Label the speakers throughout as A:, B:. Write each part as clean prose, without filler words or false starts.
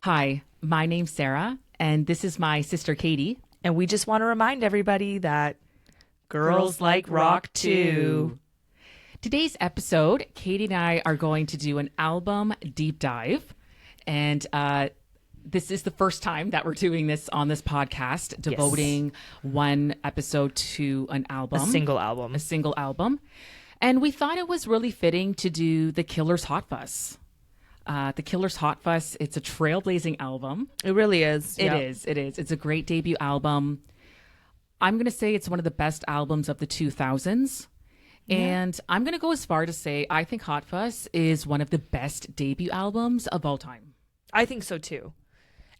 A: Hi, my name's Sarah, and this is my sister Katie.
B: And we just want to remind everybody that girls like rock too.
A: Today's episode, Katie and I are going to do an album deep dive. And this is the first time that we're doing this on this podcast, devoting one episode to an album.
B: A single album.
A: A single album. And we thought it was really fitting to do The Killer's Hot Fuss. The Killer's Hot Fuss, it's a trailblazing album.
B: It really is.
A: It is. It's a great debut album. I'm going to say it's one of the best albums of the 2000s. Yeah. And I'm going to go as far to say I think Hot Fuss is one of the best debut albums of all time.
B: I think so too.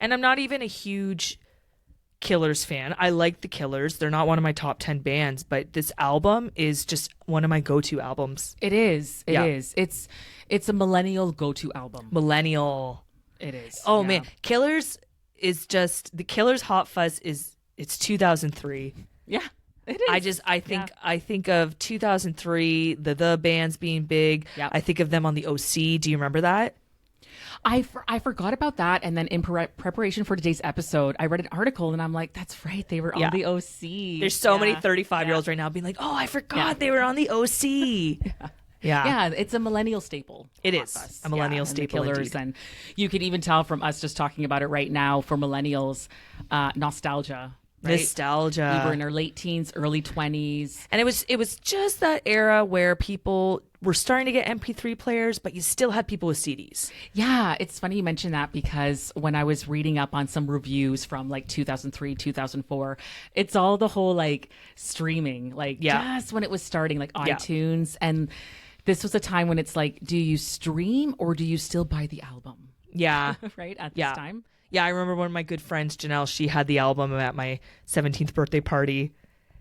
B: And I'm not even a huge Killers fan. I like the Killers. They're not one of my top 10 bands, but this album is just one of my go-to albums.
A: It is. It is. It's a millennial go-to album.
B: Millennial.
A: It is.
B: Oh man, Killers is just the Killers Hot Fuzz it's 2003.
A: Yeah. It is.
B: I think of 2003, the bands being big.
A: Yep.
B: I think of them on the OC. Do you remember that?
A: I forgot about that, and then in preparation for today's episode, I read an article, and I'm like, "That's right, they were on the OC."
B: There's so many 35-year-olds right now being like, "Oh, I forgot they were on the OC." Yeah,
A: it's a millennial staple.
B: It is a millennial staple.
A: And the Killers, and you can even tell from us just talking about it right now for millennials, nostalgia. Right?
B: Nostalgia.
A: We were in our late teens, early 20s.
B: And it was just that era where people were starting to get MP3 players, but you still had people with CDs.
A: Yeah, it's funny you mention that because when I was reading up on some reviews from like 2003, 2004, it's all the whole like streaming, just when it was starting, like iTunes. And this was a time when it's like, do you stream or do you still buy the album?
B: Yeah.
A: Right? At this time.
B: Yeah, I remember one of my good friends, Janelle, she had the album at my 17th birthday party.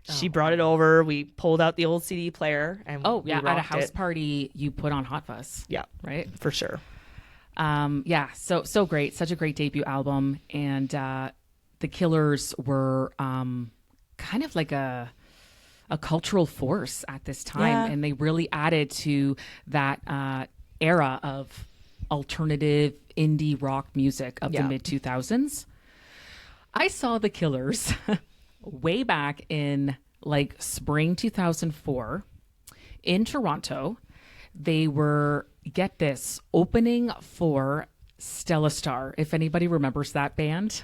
B: She brought it over. We pulled out the old CD player and
A: at a house party, you put on Hot Fuss.
B: Yeah,
A: right,
B: for sure.
A: So great, such a great debut album, and the Killers were kind of like a cultural force at this time, and they really added to that era of alternative indie rock music of the mid 2000s. I saw the Killers way back in like spring 2004 in Toronto. They were, get this, opening for Stella Star. If anybody remembers that band,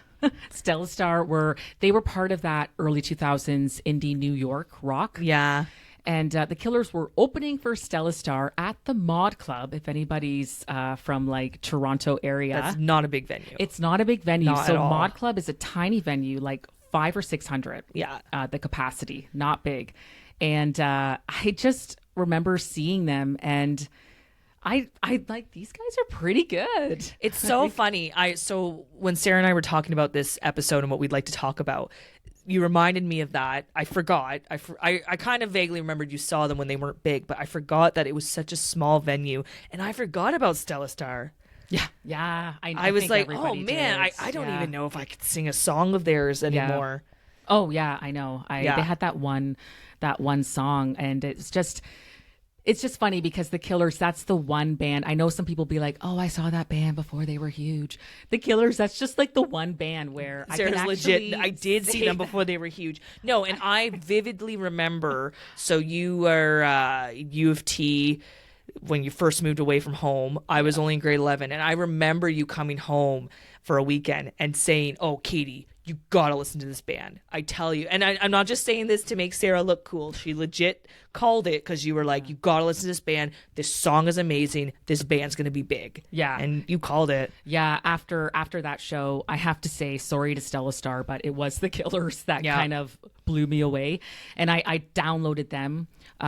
A: Stella Star they were part of that early 2000s indie New York rock.
B: Yeah.
A: And the Killers were opening for Stella Star at the Mod Club. If anybody's from like Toronto area,
B: that's not a big venue.
A: It's not a big venue.
B: Not
A: so
B: at all.
A: Mod Club is a tiny venue, like 500 or 600.
B: Yeah,
A: the capacity, not big. And I just remember seeing them, and I like, these guys are pretty good.
B: It's so funny. So when Sarah and I were talking about this episode and what we'd like to talk about, you reminded me of that. I forgot. I kind of vaguely remembered you saw them when they weren't big, but I forgot that it was such a small venue, and I forgot about Stella Star.
A: Yeah.
B: I was like, oh man, I don't even know if I could sing a song of theirs anymore.
A: Yeah. Oh yeah, I know. They had that one song, and it's just funny because the Killers, that's the one band. I know some people be like, oh, I saw that band before they were huge. The Killers, that's just like the one band where
B: Sarah's
A: I can
B: legit. I did see them before they were huge. No, and I vividly remember, so you were U of T when you first moved away from home. I was only in grade 11, and I remember you coming home for a weekend and saying, oh, Katie, you gotta listen to this band. I tell you. And I'm not just saying this to make Sarah look cool. She legit called it because you were like, you gotta listen to this band. This song is amazing. This band's gonna be big.
A: Yeah.
B: And you called it.
A: Yeah. After that show, I have to say sorry to Stella Star, but it was the Killers that kind of blew me away. And I downloaded them.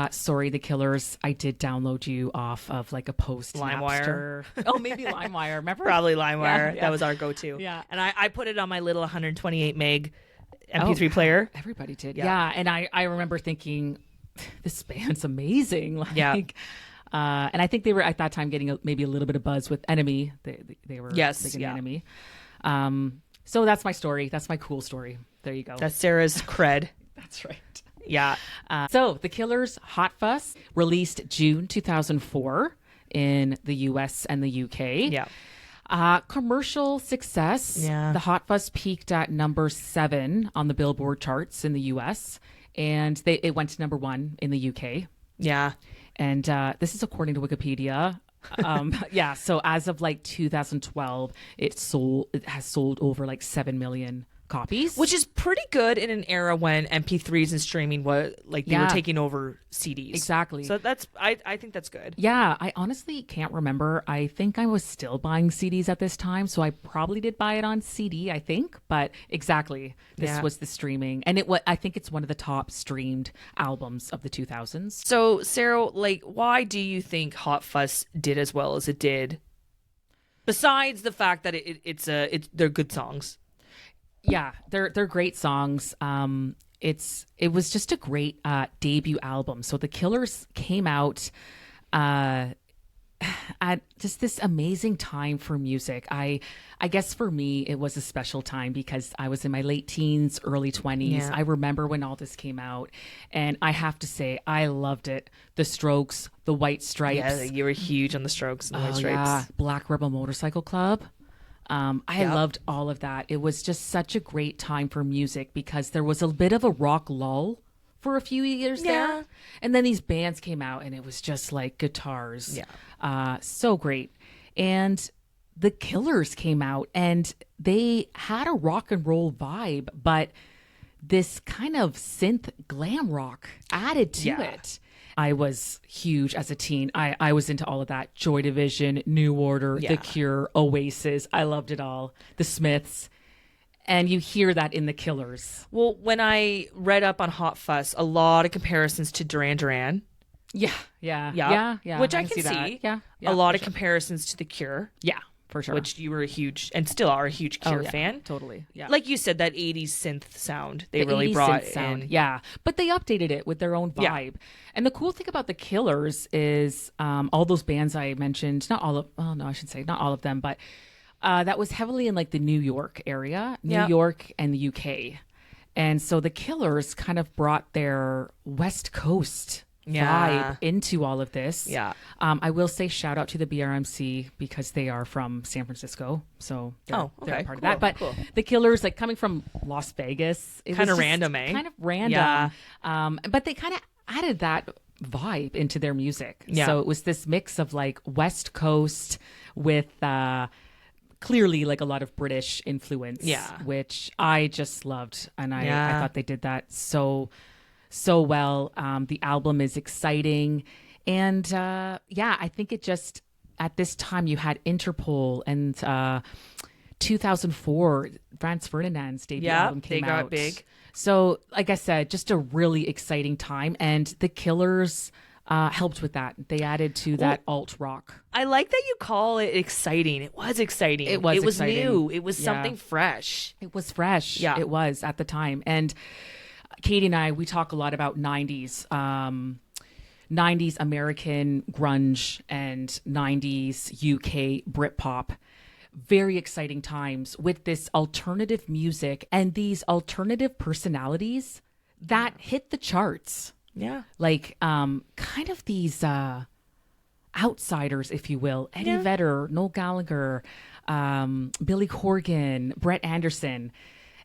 A: Sorry, the Killers. I did download you off of like a post
B: LimeWire.
A: Oh, maybe LimeWire. Remember?
B: Probably LimeWire.
A: Yeah.
B: That was our go-to.
A: Yeah.
B: And I put it on my little 128 meg MP3 player.
A: Everybody did. Yeah. And I remember thinking, this band's amazing. Like, and I think they were at that time getting maybe a little bit of buzz with Enemy. They were big in Enemy. So that's my story. That's my cool story. There you go.
B: That's Sarah's cred.
A: That's right.
B: Yeah.
A: So The Killers' Hot Fuss, released June 2004 in the US and the UK.
B: Yeah.
A: Commercial success.
B: Yeah.
A: The Hot Fuzz peaked at number 7 on the Billboard charts in the US, and it went to number 1 in the UK.
B: Yeah.
A: And this is according to Wikipedia. Yeah, so as of like 2012, it has sold over like 7 million copies,
B: which is pretty good in an era when MP3s and streaming was like they were taking over CDs.
A: Exactly.
B: So I think that's good.
A: Yeah, I honestly can't remember. I think I was still buying CDs at this time, so I probably did buy it on CD, I think. But exactly, this was the streaming, and I think it's one of the top streamed albums of the 2000s.
B: So Sarah, like, why do you think Hot Fuss did as well as it did? Besides the fact that they're good songs.
A: Yeah, they're great songs. It was just a great debut album. So the Killers came out at just this amazing time for music. I guess for me it was a special time because I was in my late teens, early 20s.
B: Yeah.
A: I remember when all this came out, and I have to say I loved it. The Strokes, the White Stripes.
B: Yeah, you were huge on the Strokes and the White Stripes.
A: Yeah, Black Rebel Motorcycle Club. I loved all of that. It was just such a great time for music because there was a bit of a rock lull for a few years there. And then these bands came out and it was just like guitars.
B: Yeah.
A: So great. And the Killers came out and they had a rock and roll vibe, but this kind of synth glam rock added to it. I was huge as a teen. I was into all of that. Joy Division, New Order, The Cure, Oasis. I loved it all. The Smiths. And you hear that in the Killers.
B: Well, when I read up on Hot Fuss, a lot of comparisons to Duran Duran.
A: Yeah.
B: Which I can see.
A: Yeah.
B: A lot of comparisons to The Cure.
A: Yeah, for sure.
B: Which you were a huge, and still are a huge Cure fan.
A: Totally. Yeah.
B: Like you said, that 80s synth sound they really brought in.
A: Yeah. But they updated it with their own vibe. Yeah. And the cool thing about the Killers is all those bands I mentioned, not all of them, but that was heavily in like the New York area, New York and the UK. And so the Killers kind of brought their West Coast vibe into all of this.
B: Yeah.
A: I will say shout out to the BRMC because they are from San Francisco. So they're a part of that. But the Killers, like coming from Las Vegas, it
B: kind
A: was
B: of random, eh?
A: Kind of random. Yeah. But they kind of added that vibe into their music.
B: Yeah.
A: So it was this mix of like West Coast with clearly like a lot of British influence.
B: Yeah.
A: Which I just loved. And I thought they did that so well. The album is exciting. And I think it just, at this time you had Interpol and 2004, Franz Ferdinand's debut album came out.
B: They got big.
A: So like I said, just a really exciting time. And the Killers helped with that. They added to that alt rock.
B: I like that you call it exciting. It was exciting. It was
A: exciting.
B: New. It was something fresh.
A: It was fresh.
B: Yeah.
A: It was at the time. And Katie and I, we talk a lot about 90s American grunge and 90s UK Britpop. Very exciting times with this alternative music and these alternative personalities that hit the charts.
B: Yeah.
A: Like kind of these outsiders, if you will. Eddie Vedder, Noel Gallagher, Billy Corgan, Brett Anderson.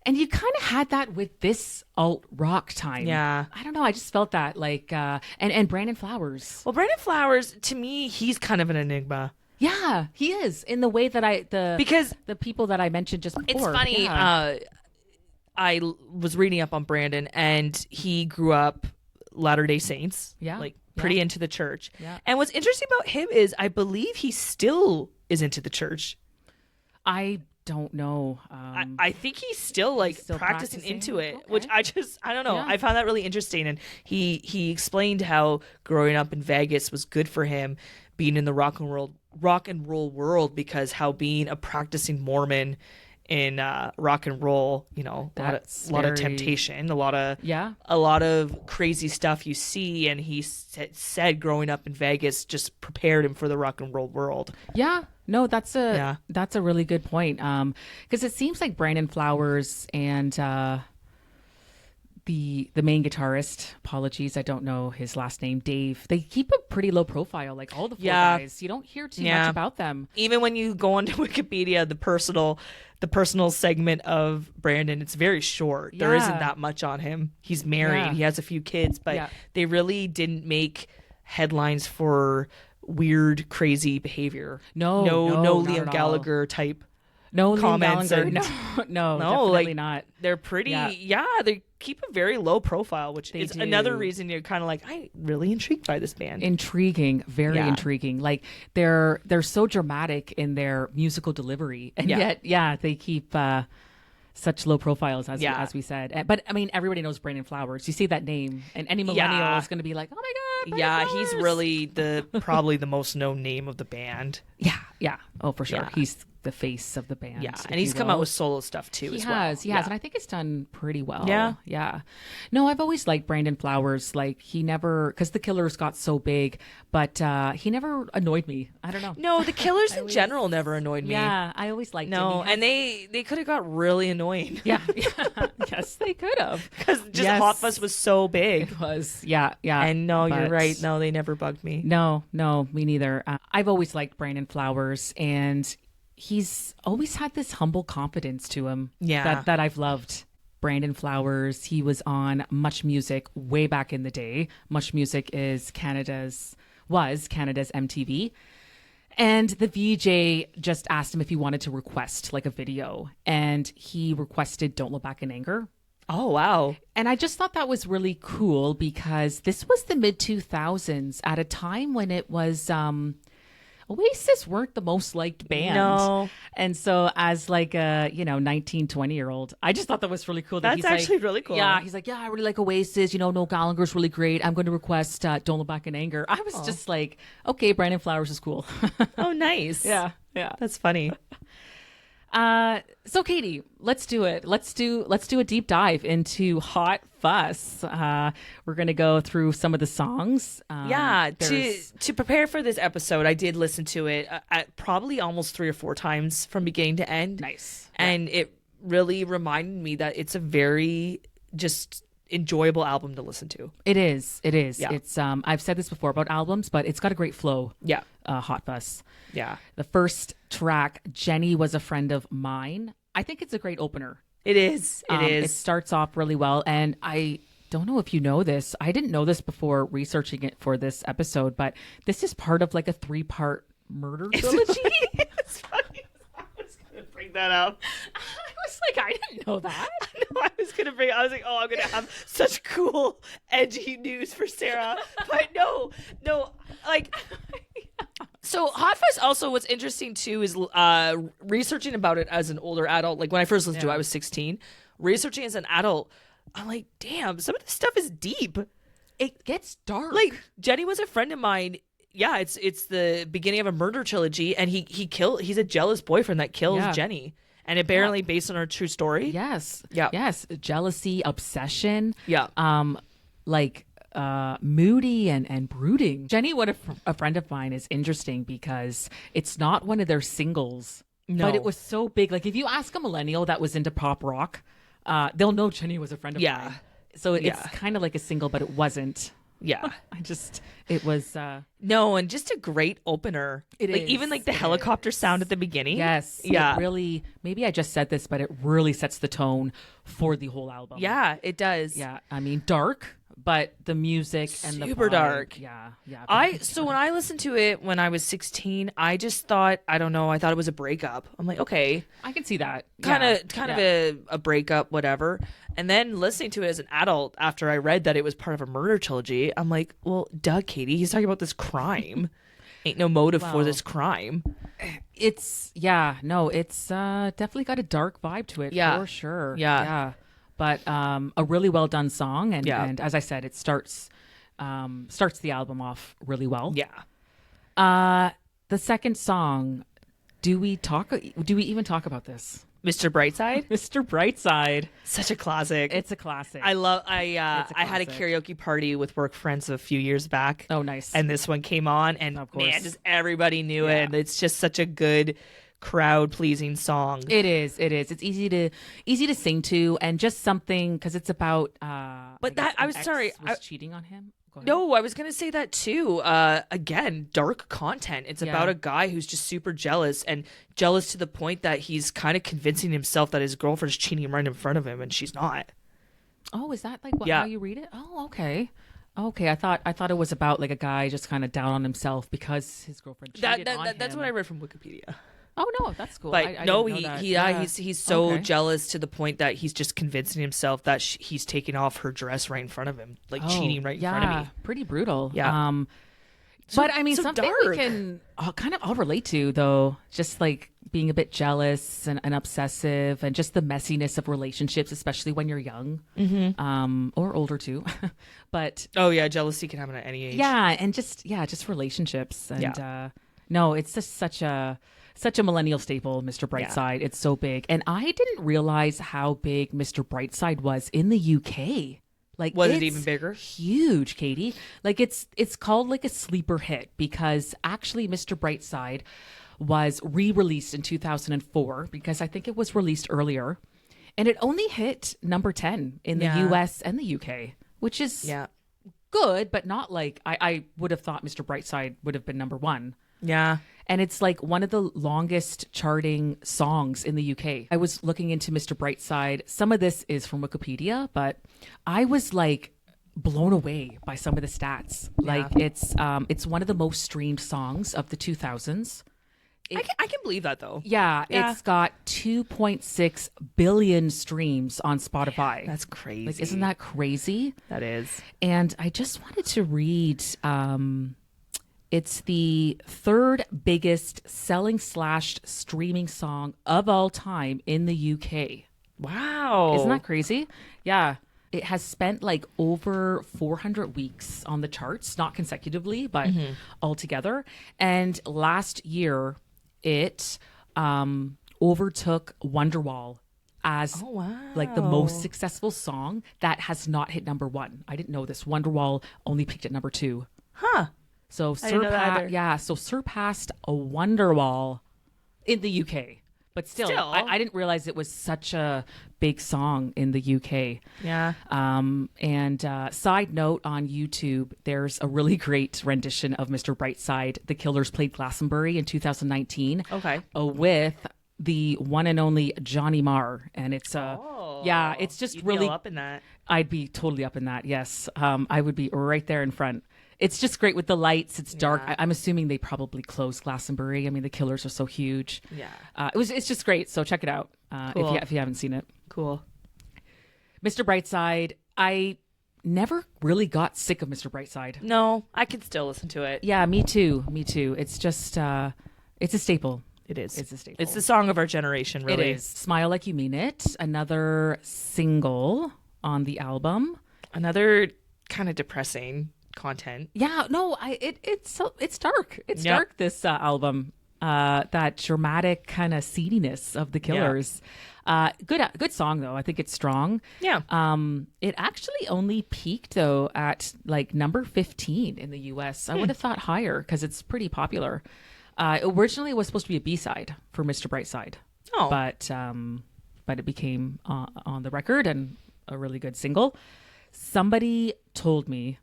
A: And you kind of had that with this alt rock time.
B: Yeah.
A: I don't know. I just felt that like, and Brandon Flowers.
B: Well, Brandon Flowers, to me, he's kind of an enigma.
A: Yeah, he is in the way that because the people that I mentioned just before.
B: It's funny.
A: Yeah.
B: I was reading up on Brandon, and he grew up Latter-day Saints.
A: Yeah.
B: Like pretty into the church.
A: Yeah.
B: And what's interesting about him is I believe he still is into the church.
A: I don't know.
B: I think he's still practicing into it,
A: okay.
B: which I don't know.
A: Yeah.
B: I found that really interesting. And he explained how growing up in Vegas was good for him being in the rock and roll world, because how being a practicing Mormon in rock and roll, a lot of temptation, a lot of crazy stuff you see. And he said growing up in Vegas just prepared him for the rock and roll world.
A: Yeah. No, that's a really good point. Because it seems like Brandon Flowers and the main guitarist, apologies, I don't know his last name, Dave, they keep a pretty low profile, like all the four guys. You don't hear too much about them.
B: Even when you go onto Wikipedia, the personal segment of Brandon, it's very short. There isn't that much on him. He's married, he has a few kids, but they really didn't make headlines for weird, crazy behavior. No Liam Gallagher type.
A: No,
B: comments
A: or no, definitely
B: like,
A: not.
B: They're pretty, they keep a very low profile, which is another reason you're kind of like, I'm really intrigued by this band.
A: Intriguing, very intriguing. Like they're so dramatic in their musical delivery, and yet, they keep such low profiles as we said. But I mean, everybody knows Brandon Flowers. You see that name, and any millennial is going to be like, oh my god, Brandon Flowers.
B: He's really probably the most known name of the band.
A: Yeah. Oh, for sure. He's the face of the band.
B: Yeah, and he's come out with solo stuff too.
A: He
B: as
A: has,
B: well.
A: and I think it's done pretty well.
B: Yeah.
A: No, I've always liked Brandon Flowers. Like he never, because the Killers got so big, but he never annoyed me. I don't know.
B: No, the Killers in general never annoyed me.
A: Yeah, I always liked him.
B: And they could have got really annoying.
A: Yeah. Yes, they could have.
B: Because Hot Fuss was so big.
A: It was. Yeah.
B: And you're right. No, they never bugged me.
A: No, me neither. I've always liked Brandon Flowers, and he's always had this humble confidence to him that I've loved. Brandon Flowers, he was on Much Music way back in the day. Much Music was Canada's MTV. And the VJ just asked him if he wanted to request like a video, and he requested Don't Look Back in Anger.
B: Oh, wow.
A: And I just thought that was really cool because this was the mid 2000s at a time when it was Oasis weren't the most liked band.
B: No.
A: And so as like a, 19, 20-year-old, I just thought that was really cool.
B: That's actually really cool.
A: Yeah. He's like, I really like Oasis. Noel Gallagher's really great. I'm going to request Don't Look Back in Anger. I was just like, okay, Brandon Flowers is cool.
B: Oh, nice.
A: Yeah.
B: That's funny.
A: So Katie, let's do it. Let's do a deep dive into Hot Fuss. We're gonna go through some of the songs.
B: To prepare for this episode, I did listen to it probably almost 3 or 4 times from beginning to end.
A: Nice.
B: And it really reminded me that it's a very just enjoyable album to listen to.
A: It is.
B: Yeah.
A: It's I've said this before about albums, but it's got a great flow.
B: Yeah.
A: Hot Fuss.
B: Yeah.
A: The first track, Jenny Was a Friend of Mine. I think it's a great opener.
B: It is.
A: It starts off really well, and I don't know if you know this. I didn't know this before researching it for this episode, but this is part of like a 3-part murder trilogy.
B: It's funny. I was going to bring that up.
A: I was like, I didn't know that.
B: I was like, I'm going to have such cool, edgy news for Sarah. But no, like... So Hot Fuss also, what's interesting too is researching about it as an older adult. Like when I first listened to it, I was 16. Researching as an adult, I'm like, damn, some of this stuff is deep.
A: It gets dark.
B: Like Jenny Was a Friend of Mine. Yeah, it's the beginning of a murder trilogy, and he's a jealous boyfriend that kills Jenny. And apparently based on her true story.
A: Yes.
B: Yeah.
A: Yes. Jealousy, obsession.
B: Yeah.
A: Moody and brooding. Jenny, What a Friend of Mine is interesting because it's not one of their singles, but it was so big. Like if you ask a millennial that was into pop rock, they'll know Jenny Was a Friend of Mine. So it's kind of like a single, but it wasn't.
B: Yeah.
A: It was.
B: No, and just a great opener. It is. Even like the helicopter sound at the beginning.
A: Yes. Yeah. It really, maybe I just said this, but it really sets the tone for the whole album.
B: Yeah, it does.
A: Yeah. I mean, dark. But the music and the
B: super dark.
A: Yeah.
B: So when I listened to it when I was 16, I just thought, I don't know, I thought it was a breakup. I'm like, okay,
A: I can see that.
B: Kind of a breakup, whatever. And then listening to it as an adult after I read that it was part of a murder trilogy, I'm like, well, duh, Katie, he's talking about this crime. Ain't no motive for this crime.
A: It's definitely got a dark vibe to it for sure.
B: Yeah.
A: But a really well done song, and as I said, it starts the album off really well.
B: Yeah.
A: The second song, do we even talk about this?
B: Mr. Brightside?
A: Mr. Brightside.
B: Such a classic.
A: It's a classic.
B: I had a karaoke party with work friends a few years back.
A: Oh, nice.
B: And this one came on, and man, just everybody knew it. And it's just such a good crowd pleasing song.
A: It is. It's easy to sing to, and just something because it's about.
B: But I was sorry.
A: Was cheating on him.
B: No, I was going to say that too. Again, dark content. It's about a guy who's just super jealous, and jealous to the point that he's kind of convincing himself that his girlfriend's cheating right in front of him, and she's not.
A: Oh, is that like how you read it? Oh, okay. Okay, I thought it was about like a guy just kind of down on himself because his girlfriend cheated on him.
B: That's what I read from Wikipedia.
A: Oh no, that's cool.
B: But
A: I
B: no,
A: didn't know that.
B: he's so jealous to the point that he's just convincing himself that he's taking off her dress right in front of him, like cheating right in front of me.
A: Pretty brutal.
B: Yeah.
A: But I mean,
B: so
A: something
B: dark.
A: we can all relate to, though, just like being a bit jealous and obsessive, and just the messiness of relationships, especially when you're young, or older too. But
B: jealousy can happen at any age.
A: Yeah, and just relationships, and no, it's just such a millennial staple, Mr. Brightside. It's so big. And I didn't realize how big Mr. Brightside was in the UK. Like,
B: was it even bigger?
A: Huge, Katie. Like, it's called like a sleeper hit because actually Mr. Brightside was re-released in 2004 because I think it was released earlier. And it only hit number 10 in the US and the UK, which is good, but not like I would have thought Mr. Brightside would have been number 1.
B: Yeah.
A: And it's like one of the longest charting songs in the UK. I was looking into Mr. Brightside. Some of this is from Wikipedia, but I was like blown away by some of the stats. Like it's one of the most streamed songs of the 2000s.
B: I can believe that though.
A: Yeah, it's got 2.6 billion streams on Spotify.
B: That's crazy.
A: Like, isn't that crazy?
B: That is.
A: And I just wanted to read it's the third biggest selling / streaming song of all time in the UK.
B: Wow.
A: Isn't that crazy? Yeah. It has spent like over 400 weeks on the charts, not consecutively, but altogether. And last year, it overtook Wonderwall as like the most successful song that has not hit number 1. I didn't know this. Wonderwall only peaked at number 2.
B: Huh.
A: So surpassed a Wonderwall in the UK. But still. I didn't realize it was such a big song in the UK.
B: Yeah.
A: And side note, on YouTube, there's a really great rendition of Mr. Brightside. The Killers played Glastonbury in 2019.
B: Okay.
A: With the one and only Johnny Marr. And it's it's just really
B: up in that.
A: I'd be totally up in that. Yes. I would be right there in front. It's just great with the lights. It's dark. I'm assuming they probably closed Glastonbury. I mean, the Killers are so huge.
B: Yeah.
A: It's just great. So check it out
B: Cool.
A: if you haven't seen it.
B: Cool.
A: Mr. Brightside. I never really got sick of Mr. Brightside.
B: No, I can still listen to it.
A: Yeah, me too. It's just it's a staple.
B: It is.
A: It's a staple.
B: It's the song of our generation, really.
A: It is. Smile Like You Mean It. Another single on the album.
B: Another kind of depressing content.
A: Yeah, no, it's dark. It's dark, this album. That dramatic kind of seediness of the Killers. Good song though. I think it's strong.
B: Yeah.
A: It actually only peaked though at like number 15 in the US. I would have thought higher because it's pretty popular. Originally it was supposed to be a B-side for Mr. Brightside.
B: Oh.
A: But it became on the record and a really good single. Somebody told me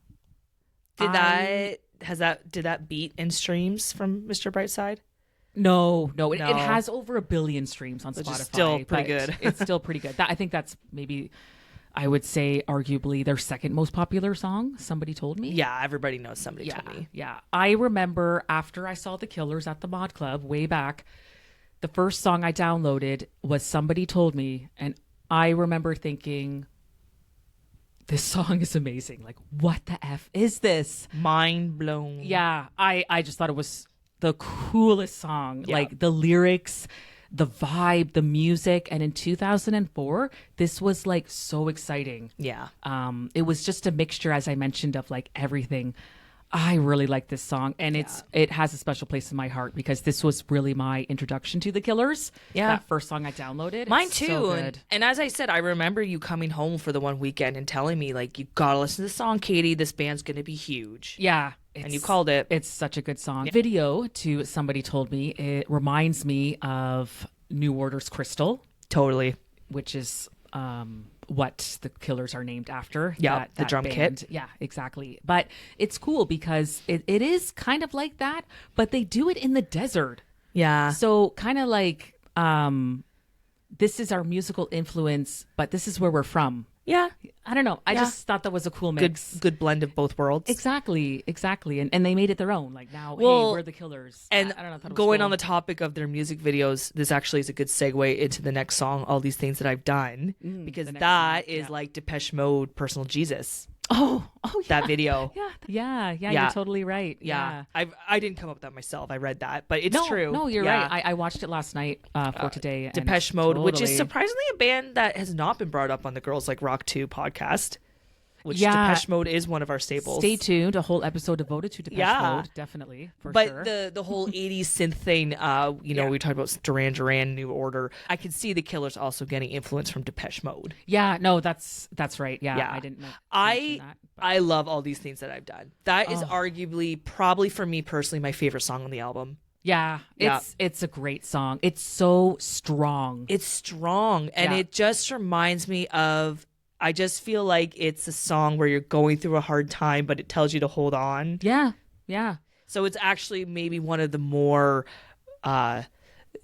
B: did that beat in streams from Mr. Brightside?
A: No. It has over 1 billion streams on Spotify.
B: Which is still pretty good.
A: It's still pretty good. I think that's maybe, I would say, arguably their second most popular song. Somebody told me.
B: Yeah, everybody knows Somebody Told Me.
A: Yeah. I remember after I saw the Killers at the Mod Club way back, the first song I downloaded was Somebody Told Me, and I remember thinking, this song is amazing. Like, what the F is this?
B: Mind blown.
A: Yeah, I just thought it was the coolest song.
B: Yeah.
A: Like, the lyrics, the vibe, the music. And in 2004, this was, like, so exciting.
B: Yeah.
A: It was just a mixture, as I mentioned, of, like, everything. I really like this song, and it has a special place in my heart because this was really my introduction to the Killers.
B: Yeah.
A: That first song I downloaded.
B: Mine
A: It's
B: too.
A: so good.
B: And as I said, I remember you coming home for the one weekend and telling me, like, you gotta listen to this song, Katie. This band's gonna be huge.
A: Yeah.
B: And you called it.
A: It's such a good song. Video, to somebody told me, it reminds me of New Order's Crystal.
B: Totally.
A: Which is what the Killers are named after.
B: Yeah, the drum
A: band.
B: kit.
A: Yeah, exactly. But it's cool because it is kind of like that, but they do it in the desert.
B: Yeah.
A: So kind of like this is our musical influence, but this is where we're from.
B: Yeah.
A: I don't know. I just thought that was a cool mix.
B: Good blend of both worlds.
A: Exactly. And they made it their own. Like now, hey, we're the Killers.
B: And
A: I don't know. I thought it was
B: going
A: cool.
B: on the topic of their music videos, this actually is a good segue into the next song, All These Things That I've Done, because that is like Depeche Mode, Personal Jesus.
A: Oh, yeah.
B: That video.
A: Yeah. You're totally right.
B: Yeah. I didn't come up with that myself. I read that, but it's true.
A: No, you're right. I watched it last night for today.
B: Depeche Mode, which is surprisingly a band that has not been brought up on the Girls Like Rock 2 podcast. Which Depeche Mode is one of our staples.
A: Stay tuned. A whole episode devoted to Depeche Mode, definitely, for sure.
B: But the whole 80s synth thing, we talked about Duran Duran, New Order. I could see the Killers also getting influence from Depeche Mode.
A: Yeah, no, that's right. Yeah. I didn't know.
B: I love All These Things That I've Done. That is arguably, probably for me personally, my favorite song on the album.
A: Yeah, it's a great song. It's so strong.
B: It's strong, and it just reminds me of... I just feel like it's a song where you're going through a hard time, but it tells you to hold on.
A: Yeah.
B: So it's actually maybe one of the more,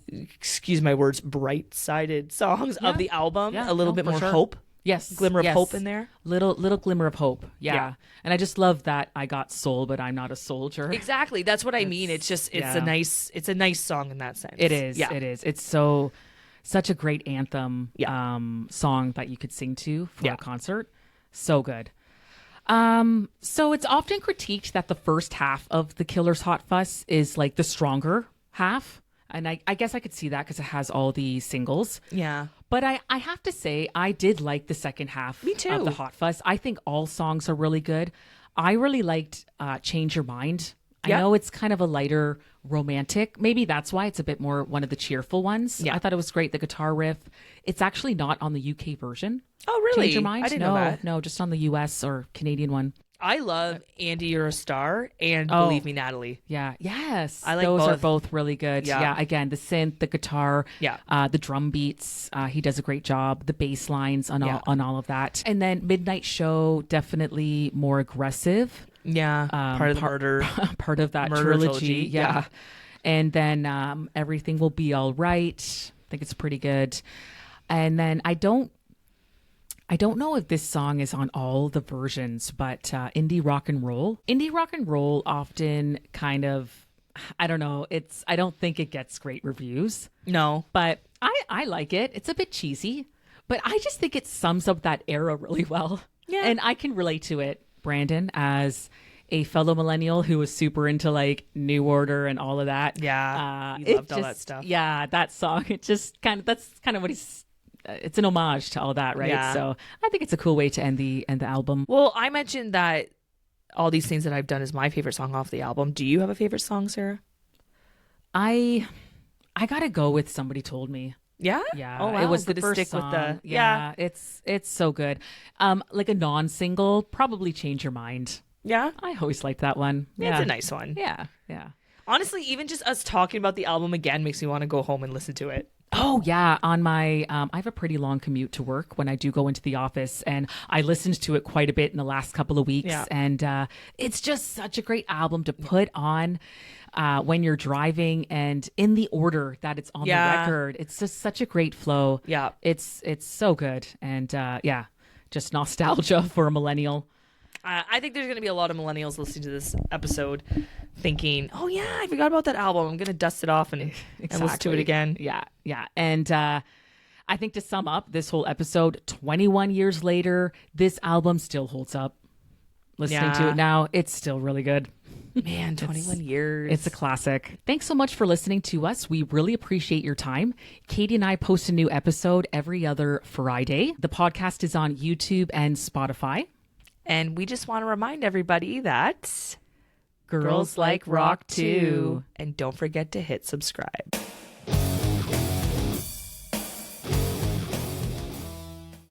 B: excuse my words, bright-sided songs of the album.
A: Yeah,
B: a little bit more hope.
A: Yes.
B: Glimmer of hope in there.
A: Little glimmer of hope. Yeah. And I just love that I got soul, but I'm not a soldier.
B: Exactly. That's what I mean. It's a nice song in that sense.
A: It is. Yeah. It is. It's such a great anthem song that you could sing to for a concert. So good. So it's often critiqued that the first half of the Killers' Hot Fuss is like the stronger half. And I guess I could see that because it has all the singles.
B: Yeah.
A: But I have to say, I did like the second half of the Hot Fuss. I think all songs are really good. I really liked Change Your Mind. I know it's kind of a lighter romantic. Maybe that's why it's a bit more one of the cheerful ones. Yeah. I thought it was great. The guitar riff. It's actually not on the UK version.
B: Oh, really?
A: Change Your Mind?
B: I didn't know that.
A: No, just on the US or Canadian one.
B: I love Andy, You're a Star and Believe Me, Natalie.
A: Yeah. Yes.
B: I like
A: those
B: both.
A: are both really good. Yeah. Again, the synth, the guitar, the drum beats. He does a great job. The bass lines on all of that. And then Midnight Show, definitely more aggressive.
B: Yeah. Part of the murder.
A: Part of that
B: murder
A: trilogy. Yeah. And then Everything Will Be All Right. I think it's pretty good. And then I don't know if this song is on all the versions, but Indie Rock and Roll. Indie Rock and Roll often kind of, I don't know, I don't think it gets great reviews.
B: No.
A: But I like it. It's a bit cheesy, but I just think it sums up that era really well. Yeah. And I can relate to it, Brandon, as a fellow millennial who was super into like New Order and all of that.
B: Yeah. You loved all that stuff.
A: Yeah, that song. That's kind of what it's an homage to all that, right?
B: Yeah.
A: So I think it's a cool way to end the album.
B: Well, I mentioned that All These Things That I've Done is my favorite song off the album. Do you have a favorite song, Sarah?
A: I gotta go with Somebody Told Me.
B: Yeah?
A: Yeah.
B: Oh, wow.
A: It was the
B: Did it
A: first
B: stick
A: song.
B: with the
A: yeah. It's so good. Like a non-single, probably Change Your Mind.
B: Yeah?
A: I always liked that one. Yeah.
B: It's a nice one.
A: Yeah.
B: Honestly, even just us talking about the album again makes me want to go home and listen to it.
A: Oh, yeah. On my, I have a pretty long commute to work when I do go into the office, and I listened to it quite a bit in the last couple of weeks.
B: Yeah.
A: And it's just such a great album to put on when you're driving and in the order that it's on the record. It's just such a great flow.
B: Yeah.
A: It's so good. And just nostalgia for a millennial.
B: I think there's going to be a lot of millennials listening to this episode thinking, oh, yeah, I forgot about that album. I'm going to dust it off and listen to it again.
A: Yeah. And I think to sum up this whole episode, 21 years later, this album still holds up. Listening to it now, it's still really good.
B: Man, 21 years.
A: It's a classic. Thanks so much for listening to us. We really appreciate your time. Katie and I post a new episode every other Friday. The podcast is on YouTube and Spotify.
B: And we just want to remind everybody that
A: Girls Like Rock too.
B: And don't forget to hit subscribe.